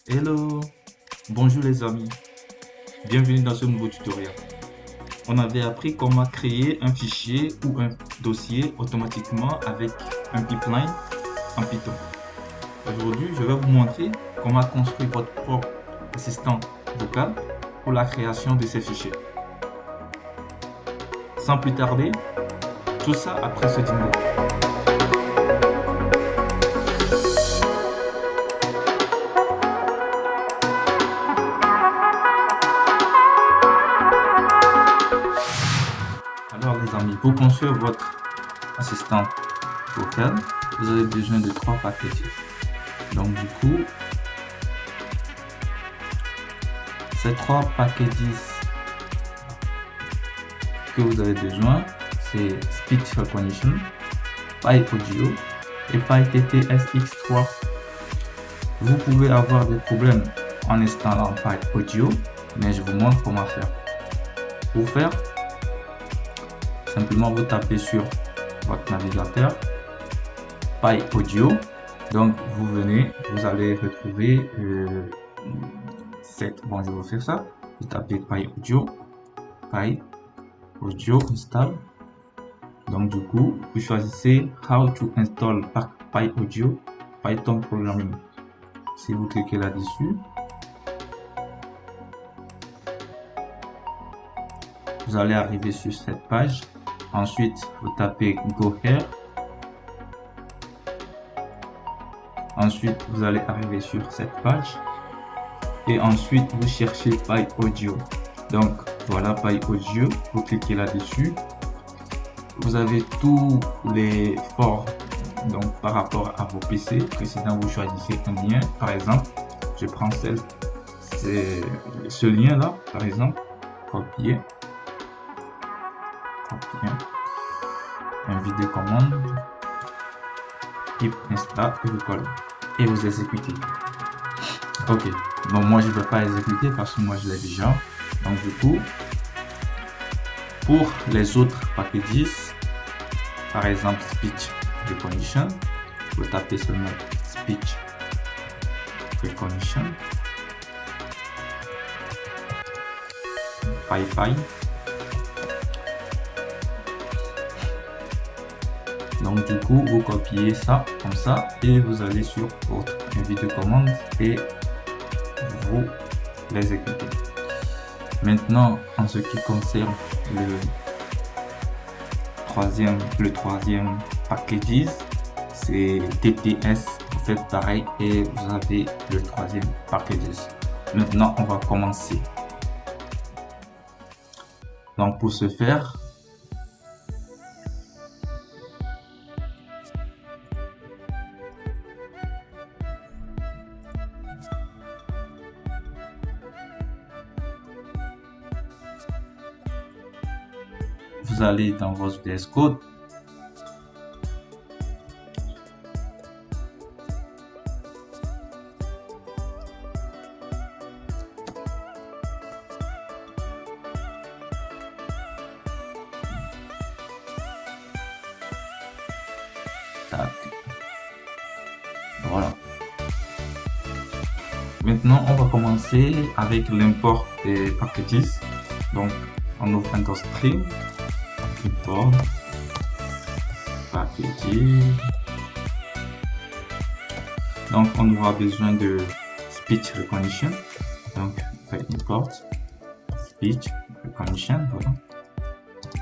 Hello, bonjour les amis, bienvenue dans ce nouveau tutoriel. On avait appris comment créer un fichier ou un dossier automatiquement avec un pipeline en Python. Aujourd'hui, je vais vous montrer comment construire votre propre assistant vocal pour la création de ces fichiers. Sans plus tarder, tout ça après ce dîner. Alors les amis, pour construire votre assistant vocal, vous avez besoin de 3 packages. Donc du coup, ces 3 packages que vous avez besoin, c'est Speech Recognition, PyAudio et PyTTSX3. Vous pouvez avoir des problèmes en installant PyAudio, mais je vous montre comment faire. Pour faire, simplement vous tapez sur votre navigateur PyAudio. Donc vous venez, vous allez retrouver bon, je vais faire ça. Vous tapez PyAudio install. Donc du coup, vous choisissez How to install PyAudio Python Programming. Si vous cliquez là-dessus, vous allez arriver sur cette page. Ensuite, vous tapez Go Here. Ensuite, vous allez arriver sur cette page. Et ensuite, vous cherchez PyAudio. Donc, voilà PyAudio. Vous cliquez là-dessus. Vous avez tous les forts. Donc, par rapport à vos PC précédents, vous choisissez un lien. Par exemple, je prends ce lien-là, par exemple. Copier. Invite des commandes, pip install et vous collez et vous exécutez. Ok, bon, moi je ne vais pas exécuter parce que moi je l'ai déjà. Donc du coup, pour les autres packages, par exemple Speech Recognition, vous tapez seulement Speech Recognition, PyPy. Donc du coup, vous copiez ça comme ça et vous allez sur votre invite de commande et vous l'exécutez. Maintenant, en ce qui concerne le troisième package, c'est TTS. Vous faites pareil et vous avez le troisième package. Maintenant, on va commencer. Donc pour ce faire, vous allez dans votre VS Code. Voilà. Maintenant, on va commencer avec l'import des packages. Donc, on ouvre un stream. Import package. Donc on aura besoin de speech recognition. Donc import speech recognition, voilà,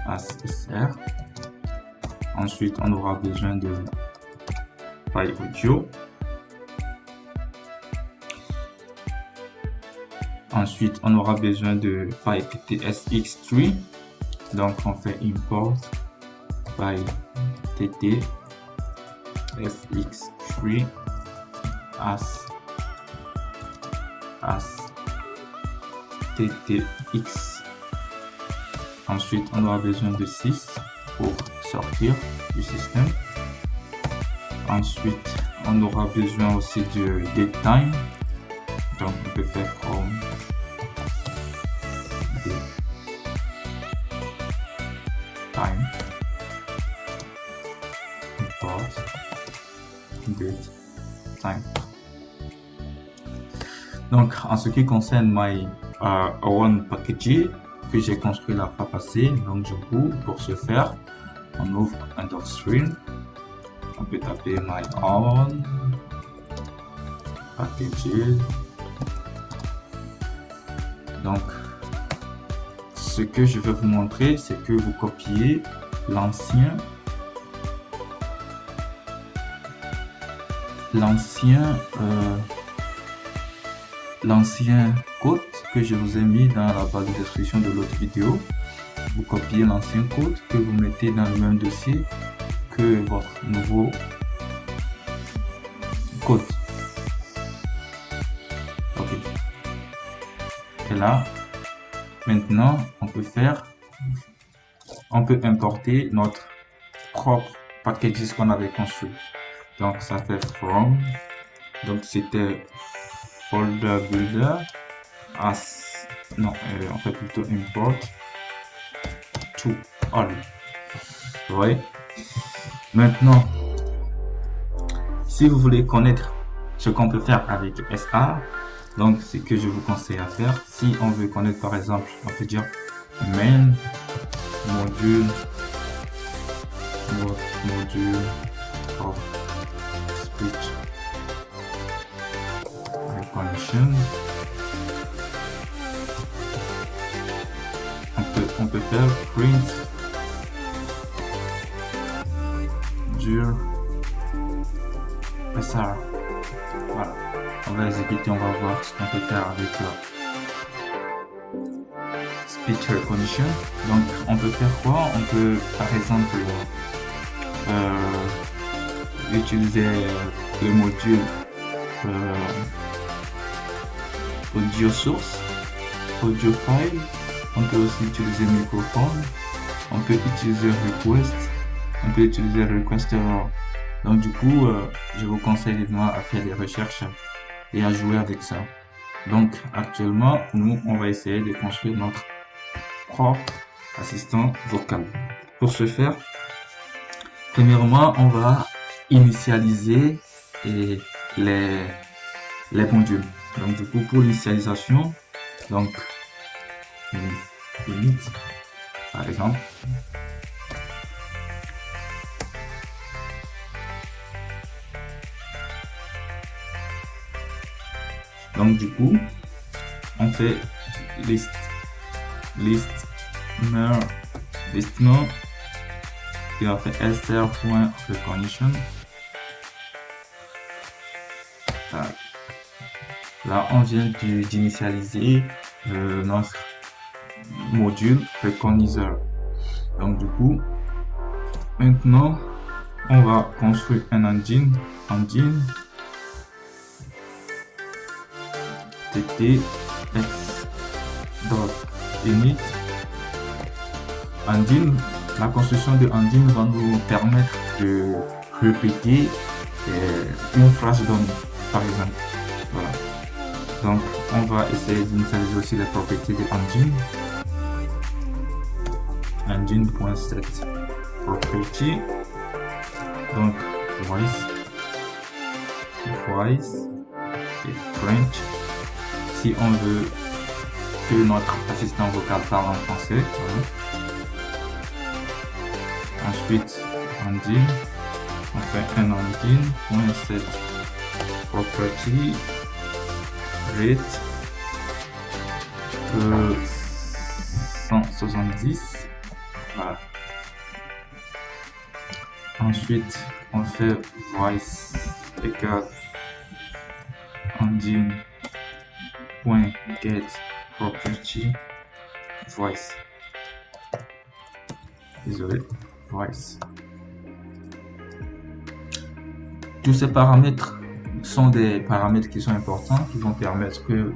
ASR. Ensuite on aura besoin de PyAudio. Ensuite on aura besoin de PyTTSX3. Donc on fait import PyTTSX3 as TTX. Ensuite on aura besoin de 6 pour sortir du système. Ensuite on aura besoin aussi de datetime. Donc on peut faire from time import date time. Donc, en ce qui concerne my own package que j'ai construit la fois passée, donc du coup, pour ce faire, on ouvre un docstring, on peut taper my own package. Donc, ce que je vais vous montrer, c'est que vous copiez l'ancien code que je vous ai mis dans la barre de description de l'autre vidéo. Vous copiez l'ancien code que vous mettez dans le même dossier que votre nouveau code. Ok. Et là, maintenant, on peut importer notre propre package qu'on avait construit. Donc, ça fait from. Donc, c'était folder builder as. Non, on fait plutôt import to all. Vous voyez? Maintenant, si vous voulez connaître ce qu'on peut faire avec SR, donc ce que je vous conseille à faire, si on veut connaître par exemple, on peut dire main module of speech recognition. On peut faire print dur SR. Voilà. On va exécuter, on va voir ce qu'on peut faire avec speech recognition. Donc on peut faire quoi? On peut par exemple utiliser le module audio source, audio file. On peut aussi utiliser microphone. On peut utiliser request. On peut utiliser request error. Donc du coup, je vous conseille vivement à faire des recherches et à jouer avec ça. Donc actuellement, nous, on va essayer de construire notre propre assistant vocal. Pour ce faire, premièrement, on va initialiser les modules. Donc du coup, pour l'initialisation, donc init par exemple. Donc du coup, on fait listener qui va faire str.recognition. Là, on vient d'initialiser notre module recognizer. Donc du coup, maintenant, on va construire un engine ttx.init. Engine, la construction de engine va nous permettre de répéter une phrase donnée, par exemple. Voilà. Donc, on va essayer d'initialiser aussi les propriétés de engine. Engine.set property. Donc, voice et French. Si on veut que notre assistant vocal parle en français, voilà. Ensuite, engine, on fait un engine.set property rate 170. Voilà. Ensuite, on fait voice égale engine.get property voice. Désolé, voice. Tous ces paramètres sont des paramètres qui sont importants, qui vont permettre que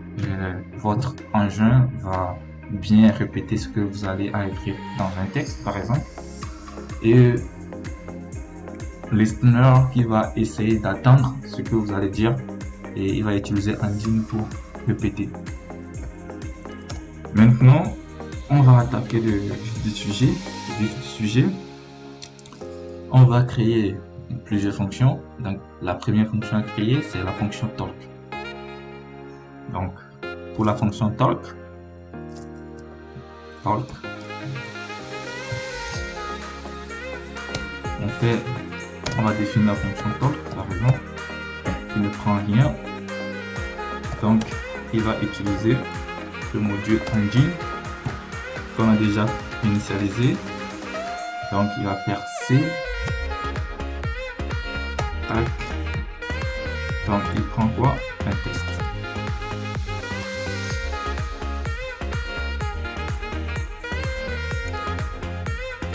votre engin va bien répéter ce que vous allez à écrire dans un texte, par exemple. Et listener qui va essayer d'attendre ce que vous allez dire et il va utiliser engine pour répéter. Maintenant, on va attaquer le vif du sujet. On va créer plusieurs fonctions. Donc, la première fonction à créer, c'est la fonction talk. Donc, pour la fonction talk, on va définir la fonction talk, par exemple, qui ne prend rien. Donc, il va utiliser le module engine qu'on a déjà initialisé. Donc, il va faire C. Tac. Donc, il prend quoi? Un test.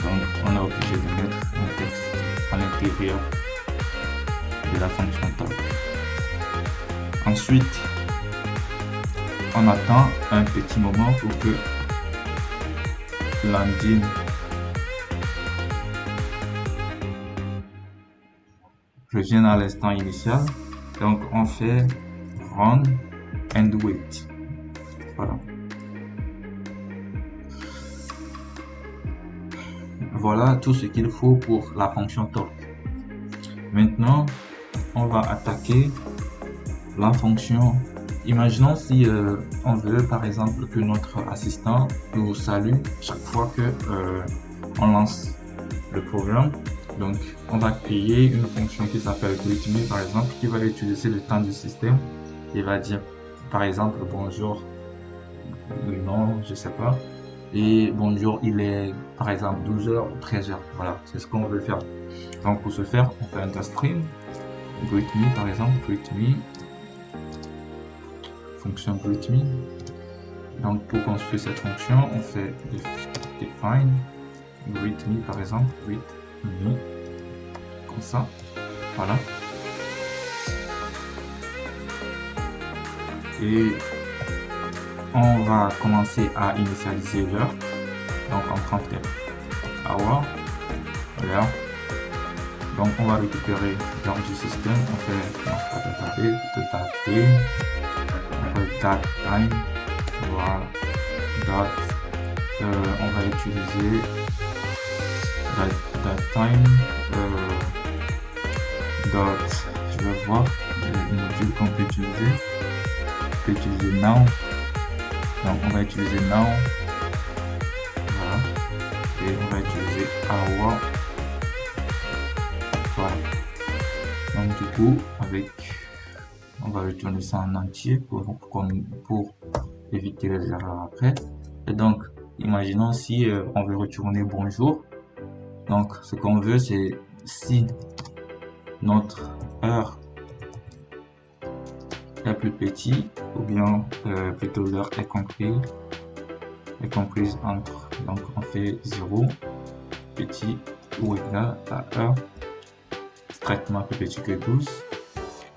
Donc, on est obligé de mettre un texte à l'intérieur de la fonction talk. Ensuite, on attend un petit moment pour que l'engine revienne à l'instant initial. Donc, on fait run and wait. Voilà. Voilà tout ce qu'il faut pour la fonction talk. Maintenant, on va attaquer la fonction. Imaginons si on veut par exemple que notre assistant nous salue chaque fois que on lance le programme. Donc on va créer une fonction qui s'appelle greet_me par exemple, qui va utiliser le temps du système. Il va dire par exemple bonjour, non, je sais pas, et bonjour, il est par exemple 12h ou 13h. Voilà, c'est ce qu'on veut faire. Donc pour ce faire, on fait un toString greet_me par exemple, greet_me, fonction greet_me. Donc pour construire cette fonction, on fait define greet_me par exemple, greet_me, comme ça. Voilà. Et on va commencer à initialiser l'heure. Donc en prend hour, l'heure. Donc on va récupérer l'heure du système. On fait datatime, on fait datetime. Voilà. On va utiliser datetime. Je vais voir le module qu'on peut utiliser. On peut utiliser now. Donc on va utiliser now. Voilà. Et on va utiliser hour. Voilà. Donc du coup, on va retourner ça en entier pour éviter les erreurs après. Et donc, imaginons si on veut retourner bonjour. Donc ce qu'on veut, c'est si notre heure est plus petit, ou bien plutôt l'heure est comprise entre, donc on fait 0 petit ou égal à heure strictement plus petit que 12.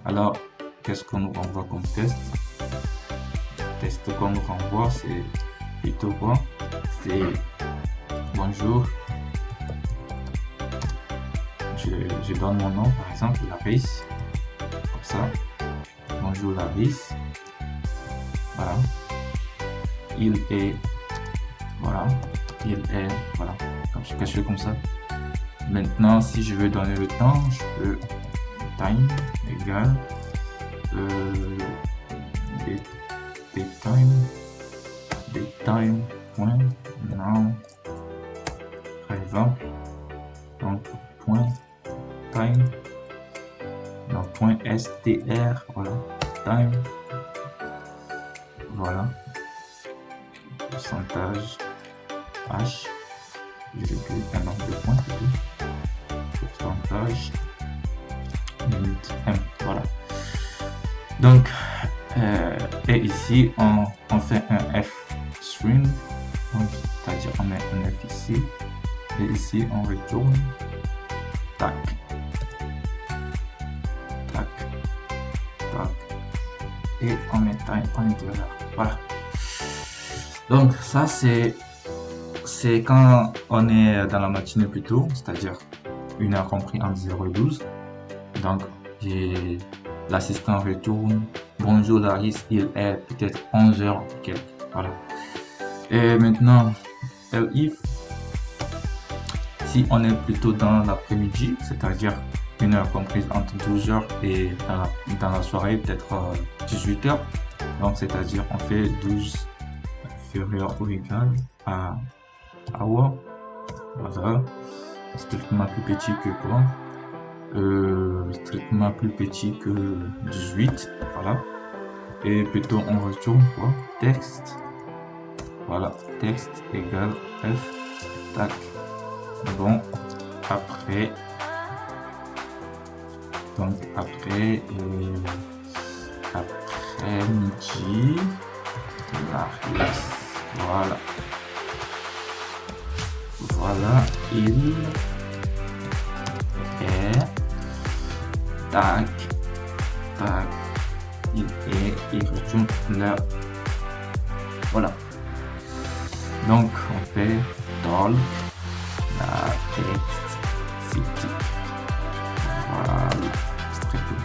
Alors qu'est-ce qu'on nous renvoie comme test? Le test qu'on nous renvoie, c'est plutôt quoi? C'est bonjour, je donne mon nom par exemple, Laris, comme ça. Bonjour Laris. Voilà. Il est, voilà, quelque chose comme ça. Maintenant, si je veux donner le temps, je peux time égale datetime point now par exemple. Donc point time, donc point str, voilà, time, voilà, pourcentage h, virgule, un nombre de points plutôt, pourcentage minute m, voilà. Donc et ici on fait un f string, c'est-à-dire on met un f ici, et ici on retourne tac, tac, tac, et on met time en intérieur. Voilà. Donc ça c'est quand on est dans la matinée plutôt, c'est-à-dire une heure compris entre 0 et 12. Donc l'assistant retourne bonjour Laris, il est peut-être 11h quelques. Voilà. Et maintenant if si on est plutôt dans l'après-midi, c'est-à-dire une heure comprise entre 12h et dans la soirée peut-être 18h. Donc, c'est-à-dire, on fait 12 inférieur ou égal à hour. Voilà. Strictement plus petit que quoi? Strictement plus petit que 18. Voilà. Et plutôt, on retourne quoi? Texte. Voilà. Texte égale F. Tac. Bon. Après. Donc, après-midi. Voilà. Voilà. Il est. Tac. Tac. Il retourne là. Voilà. Donc, on fait talk. La text city. Voilà. C'est très cool.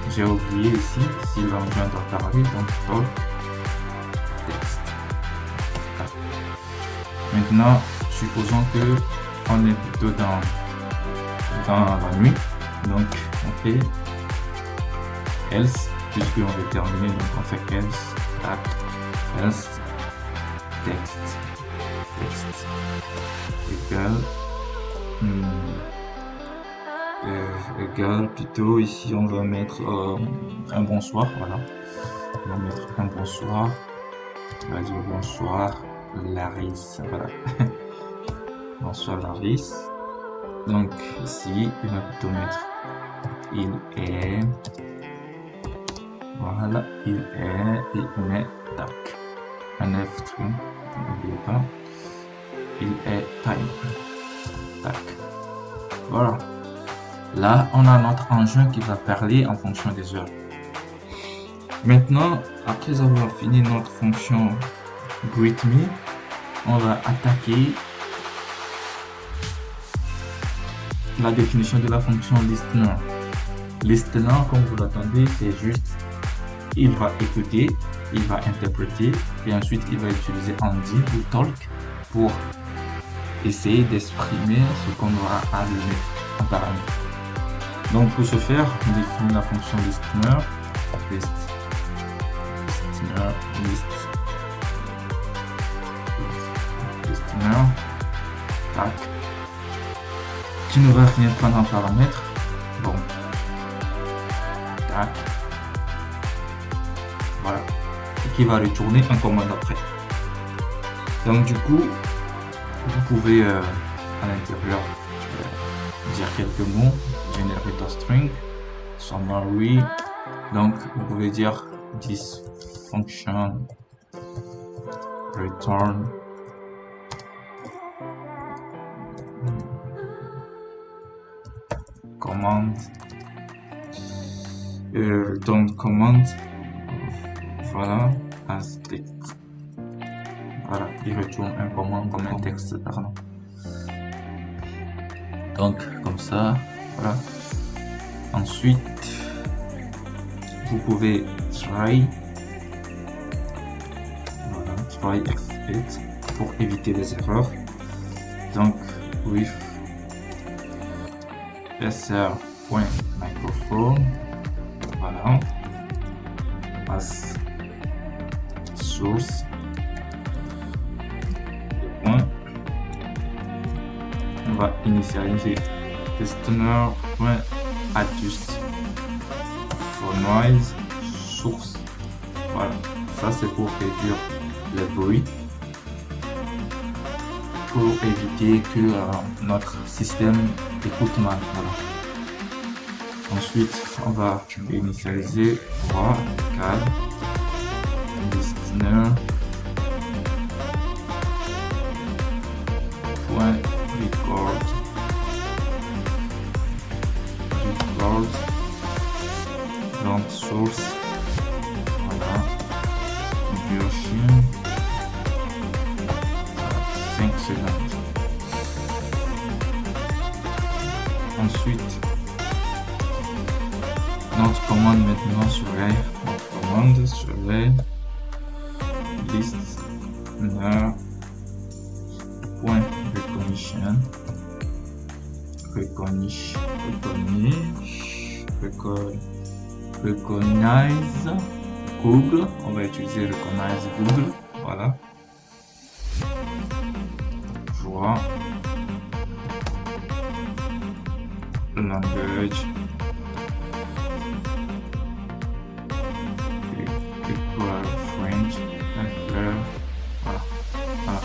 J'ai oublié ici, s'il va me joindre à parler, donc talk. Text. Maintenant, supposons que on est plutôt dans la nuit. Donc, on fait else, puisqu'on veut terminer, donc on fait else, tac, else, text égal, plutôt ici on va mettre un bonsoir, voilà. On va mettre un bonsoir, on va dire bonsoir Larisse, voilà. Bonsoir Larisse. Donc ici, il va plutôt mettre il est, voilà, il est, tac, un F string, n'oubliez pas, il est time, tac, voilà. Là, on a notre engin qui va parler en fonction des heures. Maintenant, après avoir fini notre fonction greet_me, on va attaquer la définition de la fonction listener. Listener, comme vous l'attendez, c'est juste, il va écouter, il va interpréter, et ensuite il va utiliser Andy ou Talk pour essayer d'exprimer ce qu'on aura allumer en paramètre. Donc pour ce faire, on définit la fonction listener, listener, tac, qui ne va rien prendre en paramètre, bon, tac, voilà, et qui va retourner un commande après. Donc du coup, vous pouvez à l'intérieur dire quelques mots, generator string, summary, donc vous pouvez dire this function return command, return command, voilà, as text, voilà, il retourne un commande comme un texte, pardon. Donc comme ça, voilà. Ensuite, vous pouvez try, voilà, try F8 pour éviter les erreurs. Donc with sr.microphone, voilà, as source, on va initialiser listener.adjust for noise source, voilà, ça c'est pour réduire le bruit, pour éviter que notre système écoute mal, voilà. Ensuite on va initialiser cal listener record, donc source, voilà, version 5 secondes. Ensuite notre commande maintenant serait listener point recognition recognize Google. On va utiliser recognize Google. Voilà. Voix. Language. Equal French. Voilà. Voilà.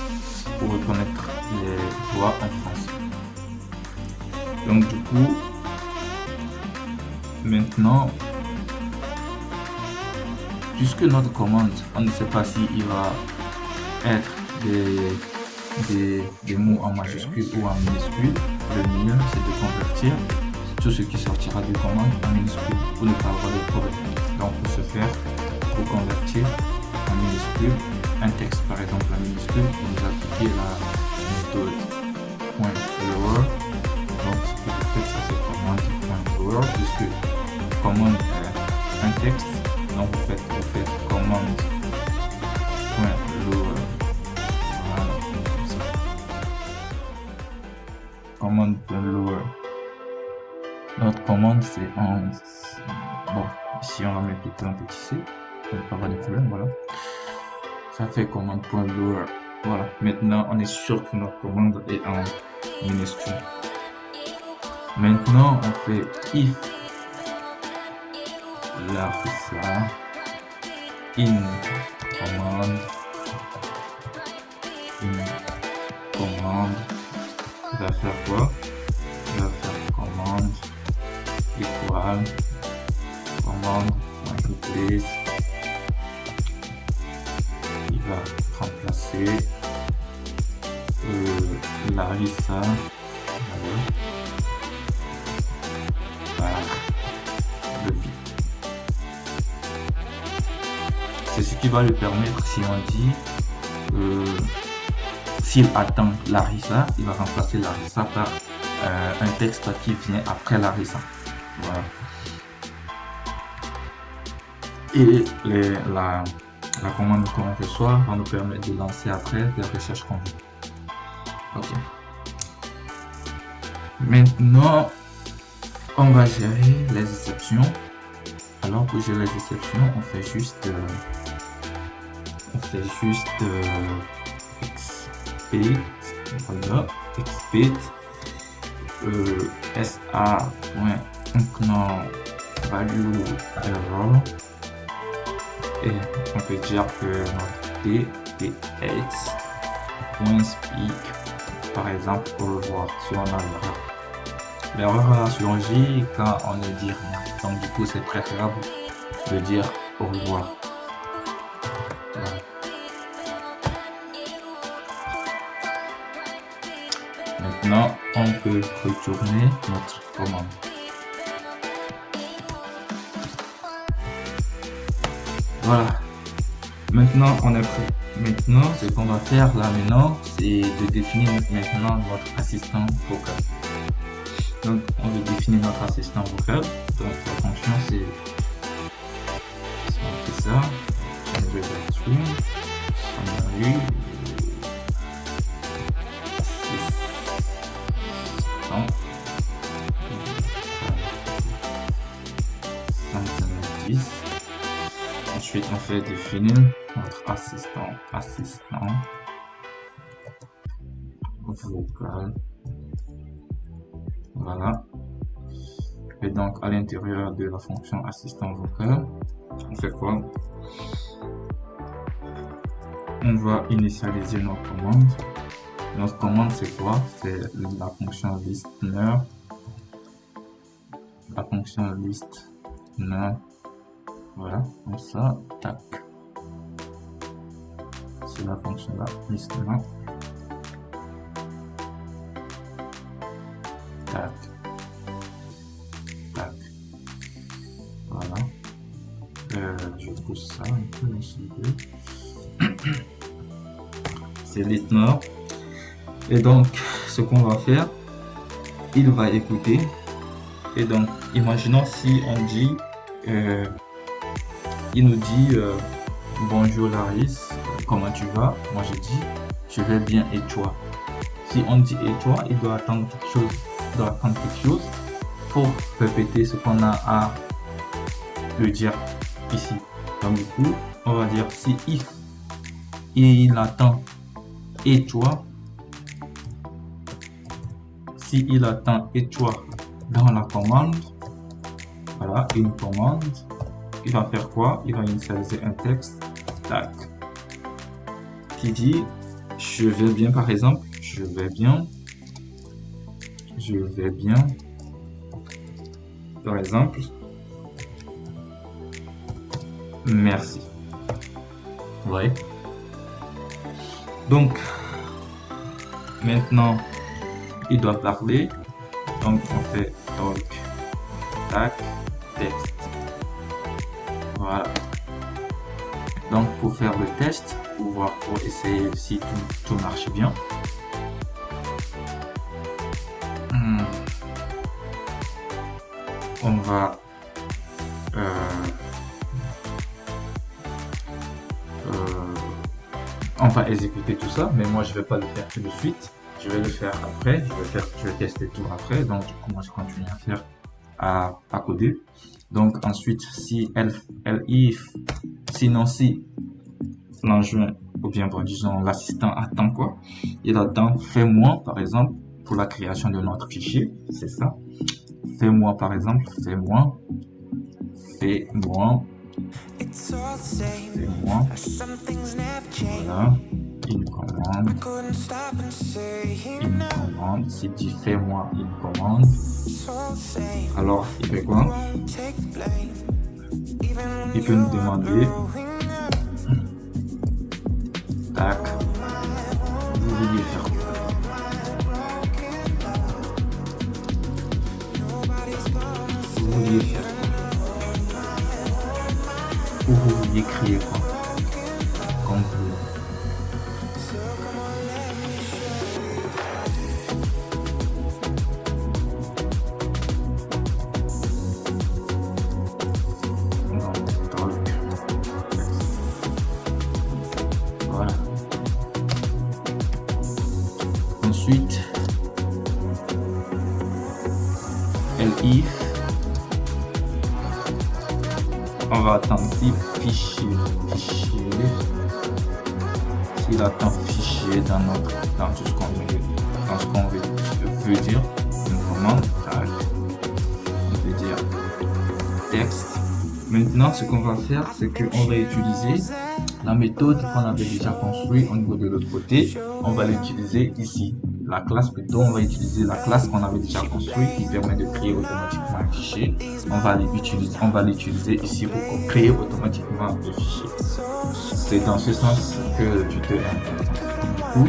Pour reconnaître les voix en français. Donc du coup, maintenant, puisque notre commande, on ne sait pas s'il va être des mots en majuscule ou en minuscule, le mieux c'est de convertir tout ce qui sortira du commande en minuscule pour ne pas avoir de problème. Donc pour ce faire, pour convertir en minuscule un texte par exemple en minuscule, vous appliquez la méthode .lower. Donc ce que vous faites, ça c'est commande.lower, puisque commande un texte, donc vous faites commande.lower. Voilà, comme ça. Commande.lower. Notre commande c'est en bon, ici on va mettre plutôt un petit c, on ne pas avoir de problème, voilà. Ça fait commande.lower. Voilà, maintenant on est sûr que notre commande est en minuscule. Maintenant on fait if Larissa in commande il va faire quoi? Il va faire commande equal commande marketplace. Il va remplacer Larissa par le vide. C'est ce qui va lui permettre, si on dit s'il attend Larissa, il va remplacer Larissa par un texte qui vient après Larissa. Voilà. Et la commande qu'on reçoit va nous permettre de lancer après des recherches qu'on veut. Ok. Maintenant, on va gérer les exceptions. Alors pour gérer les exceptions, on fait juste expect, voilà, expect sa.ignore value error, et on peut dire que notre tts.speak par exemple pour le voir si on a l'erreur. L'erreur a surgi quand on ne dit rien, donc du coup c'est préférable de dire au revoir. Voilà. Maintenant, on peut retourner notre commande. Voilà. Maintenant, on est prêt. Maintenant, ce qu'on va faire là maintenant, c'est de définir maintenant notre assistant vocal. Donc, on veut définir notre assistant vocal. Donc, la fonction, c'est on fait ça. On veut là-dessus. On a eu. Ensuite, on fait définir notre assistant vocal. Voilà. Et donc, à l'intérieur de la fonction assistant vocal, on fait quoi? On va initialiser notre commande. Notre commande, c'est quoi? C'est la fonction listener. La fonction listener. Voilà, comme ça, tac. C'est la fonction là, listener. Tac. Tac. Voilà. Je pousse ça un peu dans ce lieu. C'est listener. Et donc, ce qu'on va faire, il va écouter. Et donc, imaginons si on dit, il nous dit bonjour Laris, comment tu vas? Moi je dis je vais bien et toi. Si on dit et toi, il doit attendre quelque chose, pour répéter ce qu'on a à le dire ici. Donc du coup, on va dire si if il attend et toi, si il attend et toi dans la commande, voilà, une commande, il va faire quoi? Il va initialiser un texte, tac, qui dit je vais bien, par exemple, je vais bien, par exemple, merci. Ouais. Donc, maintenant, il doit parler. Donc, on fait talk, tac, texte. Voilà. Donc, pour faire le test, pour essayer si tout marche bien. On va exécuter tout ça, mais moi je vais pas le faire tout de suite. Je vais le faire après. Je vais tester tout après. Donc du coup, moi je continue à faire à coder. Donc ensuite, si if, sinon si l'enjoint ou bien bon, disons l'assistant attend quoi? Il attend fais-moi par exemple pour la création de notre fichier, c'est ça. Fais-moi par exemple, fais-moi voilà, une commande, si tu fais-moi une commande, alors il fait quoi? Il peut nous demander, tac, vous vouliez faire quoi? Vous vouliez faire quoi? Ou vous vouliez créer quoi? Comme vous. Voilà. Ensuite, if, on va attendre si fichier, s'il attend fichier dans tout ce qu'on veut dire, une commande, tac, on veut dire texte. Maintenant, ce qu'on va faire, c'est qu'on va utiliser la méthode qu'on avait déjà construite au niveau de l'autre côté. On va l'utiliser ici. La classe plutôt, on va utiliser la classe qu'on avait déjà construite qui permet de créer automatiquement un fichier. On va l'utiliser ici pour créer automatiquement le fichier. C'est dans ce sens que le tuteur est important. Du coup,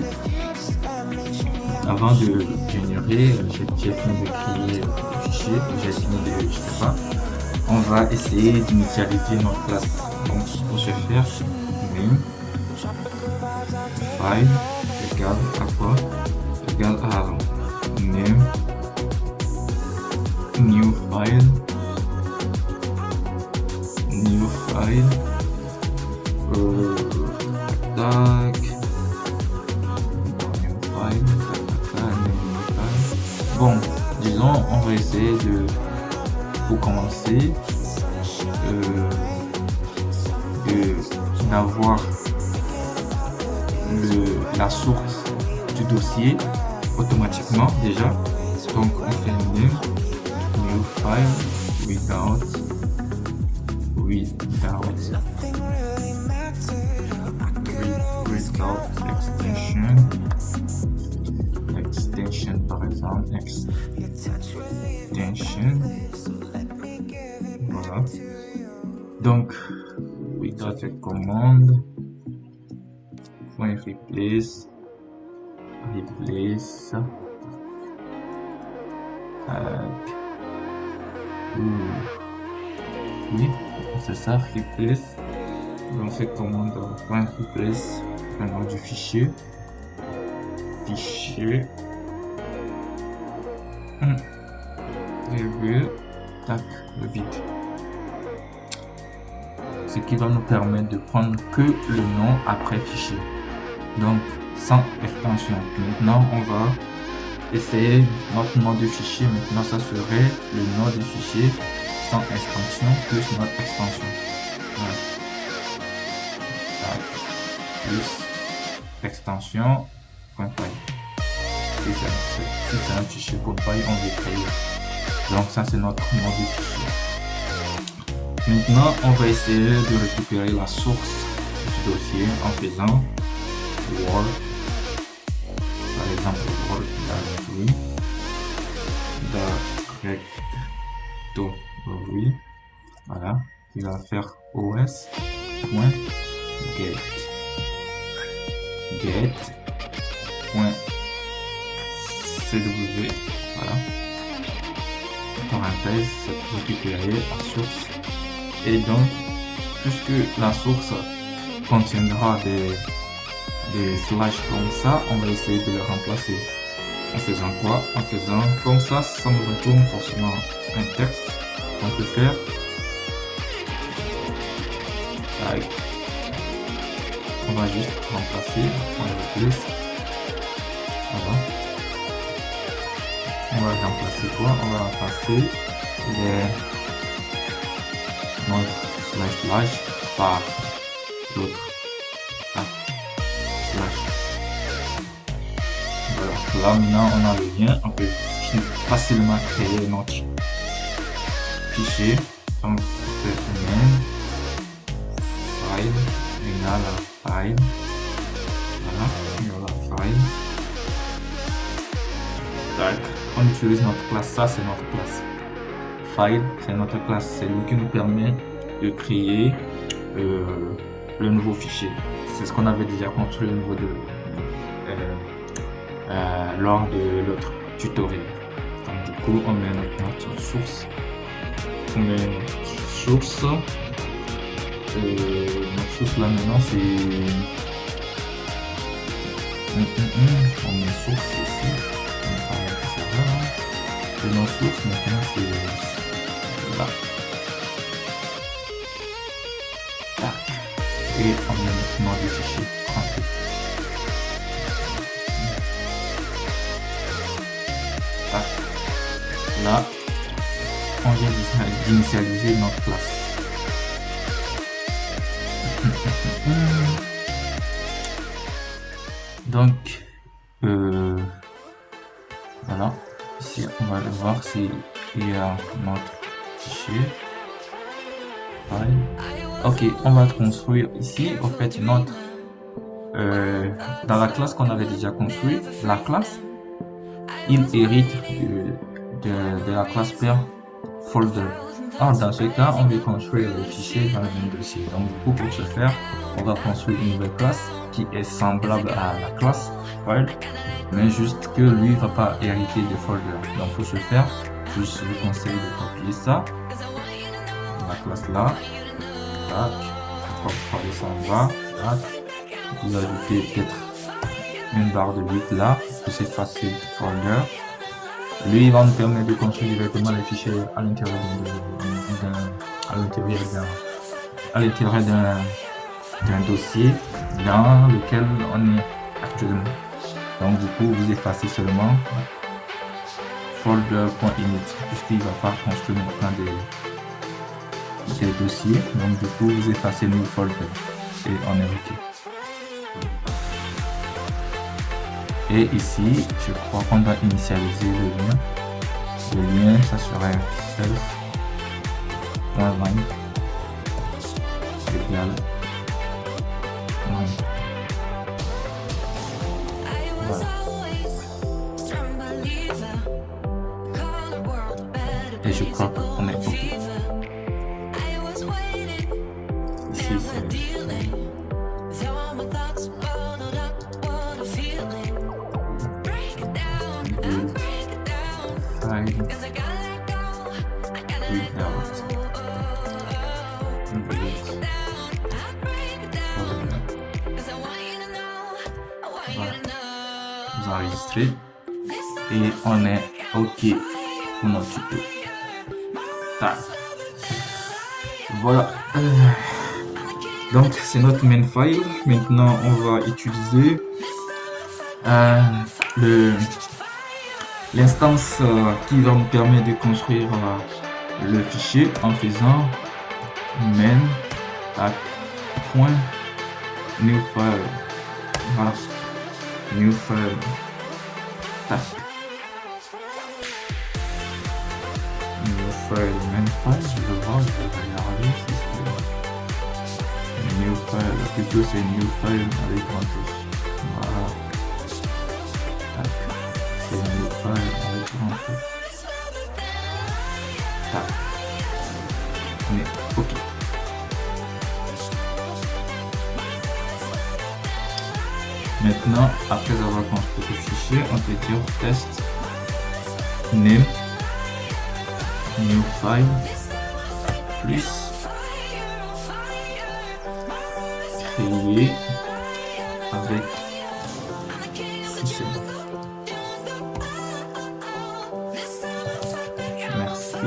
avant de générer, j'ai fini de créer le fichier, j'ai fini de, je sais pas, on va essayer d'initialiser notre classe. Donc pour ce faire, name file égale à quoi? Égale à name new file tac, new file, bon, disons on va essayer de, pour commencer, d'avoir la source du dossier automatiquement déjà. Donc on fait new file without extension par exemple, extension, voilà. Donc without a commande, point replace, oui, c'est ça, replace. On fait commande point replace, le nom du fichier, virgule, tac, le vide. Ce qui va nous permettre de prendre que le nom après fichier, donc sans extension. Maintenant on va essayer notre nom de fichier. Maintenant ça serait le nom du fichier sans extension que sur notre extension. Voilà. Plus extension.py. Si c'est un fichier pour file, on veut créer. Donc ça c'est notre nom du fichier. Maintenant, on va essayer de récupérer la source du dossier en faisant Word, par exemple Word directory, voilà, il va faire os.get get.cw, voilà, parenthèse, c'est pour récupérer la source. Et donc, puisque la source contiendra des slash comme ça, on va essayer de le remplacer. En faisant quoi? En faisant comme ça me retourne forcément un texte. On peut faire like. On va juste remplacer, on replace. Voilà. On va remplacer quoi? On va remplacer les slash par l'autre slash. Voilà, là maintenant on a le lien, on peut facilement créer notre fichier. Donc on fait main file égale à file, voilà, égale à file. Tac, on utilise notre classe, ça c'est notre classe. File, c'est notre classe, c'est lui qui nous permet de créer le nouveau fichier. C'est ce qu'on avait déjà construit au niveau de lors de l'autre tutoriel. Donc du coup, on met notre source. On met notre source. Notre source là maintenant c'est on met source ici. Et nos sources maintenant c'est là. Tac. Et on met maintenant des fichiers tranquilles. Tac. Là, on vient d'initialiser notre classe. Donc, voilà. Ici, on va aller voir s'il y a notre fichier. Ok, on va construire ici. En fait, notre dans la classe qu'on avait déjà construite, la classe, il hérite de la classe pair folder. Alors, dans ce cas, on va construire le fichier dans le même dossier. Donc, du coup, pour ce faire, on va construire une nouvelle classe qui est semblable à la classe file, mais juste que lui ne va pas hériter de folder. Donc, pour ce faire, je vous conseille de copier ça, la classe là, tac, copier ça en bas, tac, vous ajoutez peut-être une barre de bit là, pour s'effacer folder. Lui, il va nous permettre de construire directement les fichiers à l'intérieur d'un dossier dans lequel on est actuellement. Donc du coup, vous effacez seulement folder.init puisqu'il va pas construire maintenant des dossiers. Donc du coup, vous effacez le folder et on est OK. Et ici, je crois qu'on va initialiser le lien. Le lien, ça serait self.line égale line. Voilà. Et je crois qu'on est OK. Ici, c'est vous enregistrez et on est OK pour notre tuto. Tac. Voilà. Donc c'est notre main file. Maintenant on va utiliser l'instance qui va nous permettre de construire le fichier en faisant main tac point new file. Voilà, new file tac new file main file. Je vais voir, je vais regarder si c'est new file, plutôt c'est new file avec grand F. Voilà, tac, c'est new file avec grand F. Tac, on est ok. Maintenant, après avoir construit le fichier, on peut dire test name new file plus créer avec succès. Merci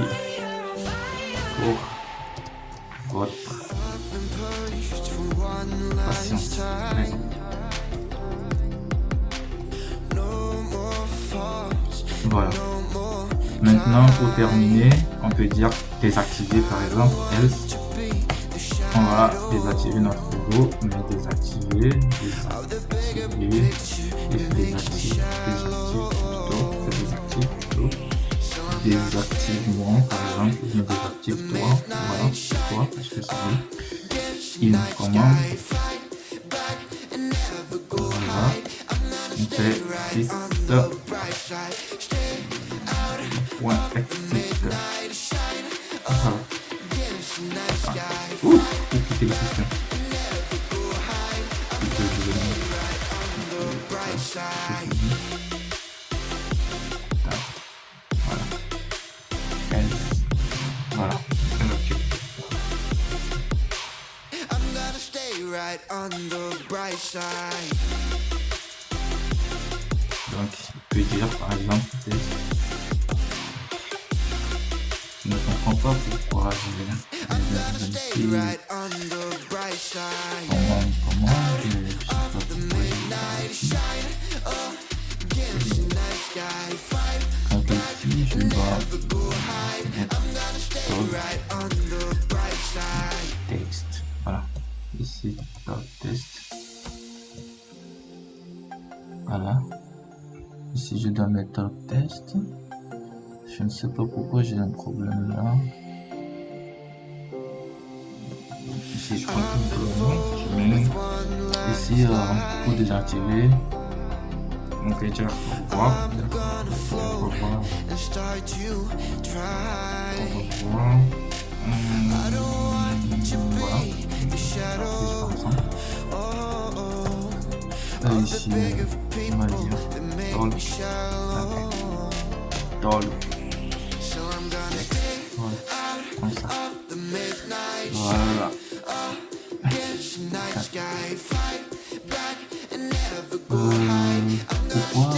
pour votre patience. Voilà. Maintenant, pour terminer, on peut dire désactiver par exemple else. On va désactiver notre logo, mais désactiver, désactive-moi par exemple, je désactive toi, voilà, toi, parce que c'est une commande. Voilà, on fait exit point exit. Voilà. Pour quitter le système. Voilà. Voilà. Donc, je peux dire par exemple, je ne comprends pas pourquoi je vais donc ici je dois texte, voilà, ici test, voilà, ici je dois mettre test. Je ne sais pas pourquoi j'ai un problème là. Ici je crois que je mets ici pour désactiver. On peut dire au revoir. Au revoir. Voilà. Ici on va dire doll. Comme ça. Voilà. Pourquoi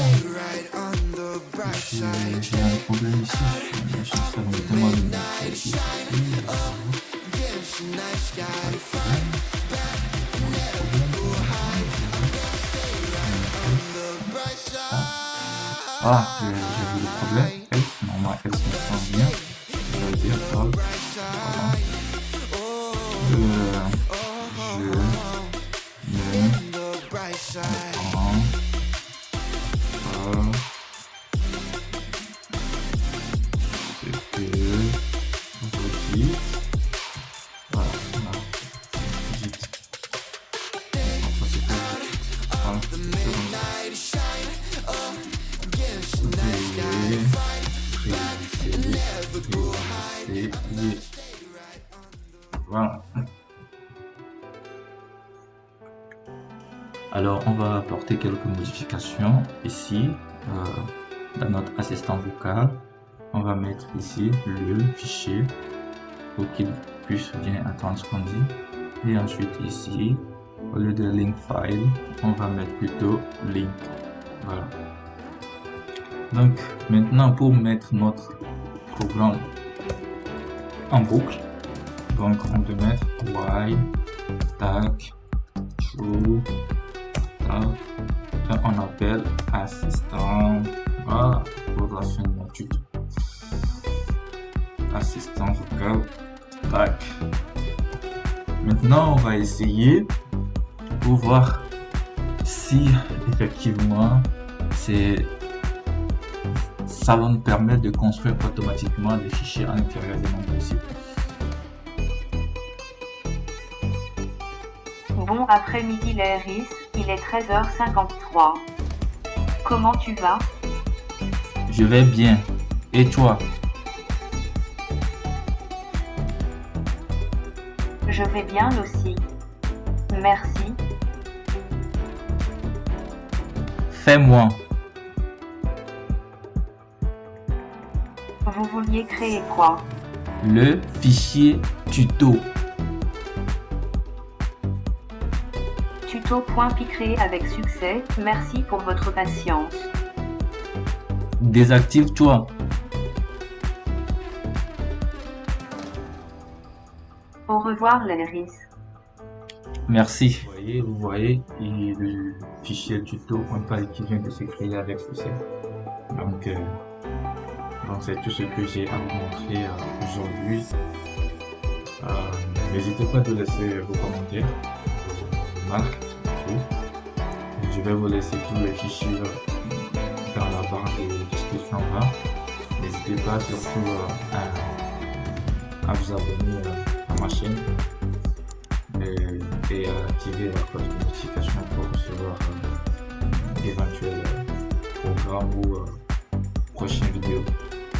j'ai un problème ici? Je suis vraiment voilà, j'ai vu le problème. Normalement, elle se sent bien. Je vais dire voilà. Voilà. Alors, on va apporter quelques modifications ici dans notre assistant vocal. On va mettre ici le fichier pour qu'il puisse bien entendre ce qu'on dit. Et ensuite ici, au lieu de link file, on va mettre plutôt link. Voilà. Donc maintenant pour mettre notre programme en boucle, donc on peut mettre while tac true tac, et on appelle assistant. Voilà pour la fin de l'étude. assistant vocal. Tac. Maintenant, on va essayer pour voir si effectivement ça va nous permettre de construire automatiquement des fichiers à l'intérieur de mon dossier. Bon après-midi Léris, il est 13h53. Comment tu vas? Je vais bien. Et toi? Je vais bien aussi. Merci. Fais-moi. Vous vouliez créer quoi? Le fichier tuto. Tuto.py créé avec succès. Merci pour votre patience. Désactive-toi. Au revoir Léris. Merci. Vous voyez, le fichier tuto.py qui vient de se créer avec succès. Donc c'est tout ce que j'ai à vous montrer aujourd'hui. N'hésitez pas à laisser vos commentaires, vos remarques. Je vais vous laisser tous les fichiers dans la barre de description là. N'hésitez pas surtout à vous abonner à ma chaîne et à activer la cloche de notification pour recevoir d'éventuels programmes ou prochaines vidéos.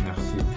Merci.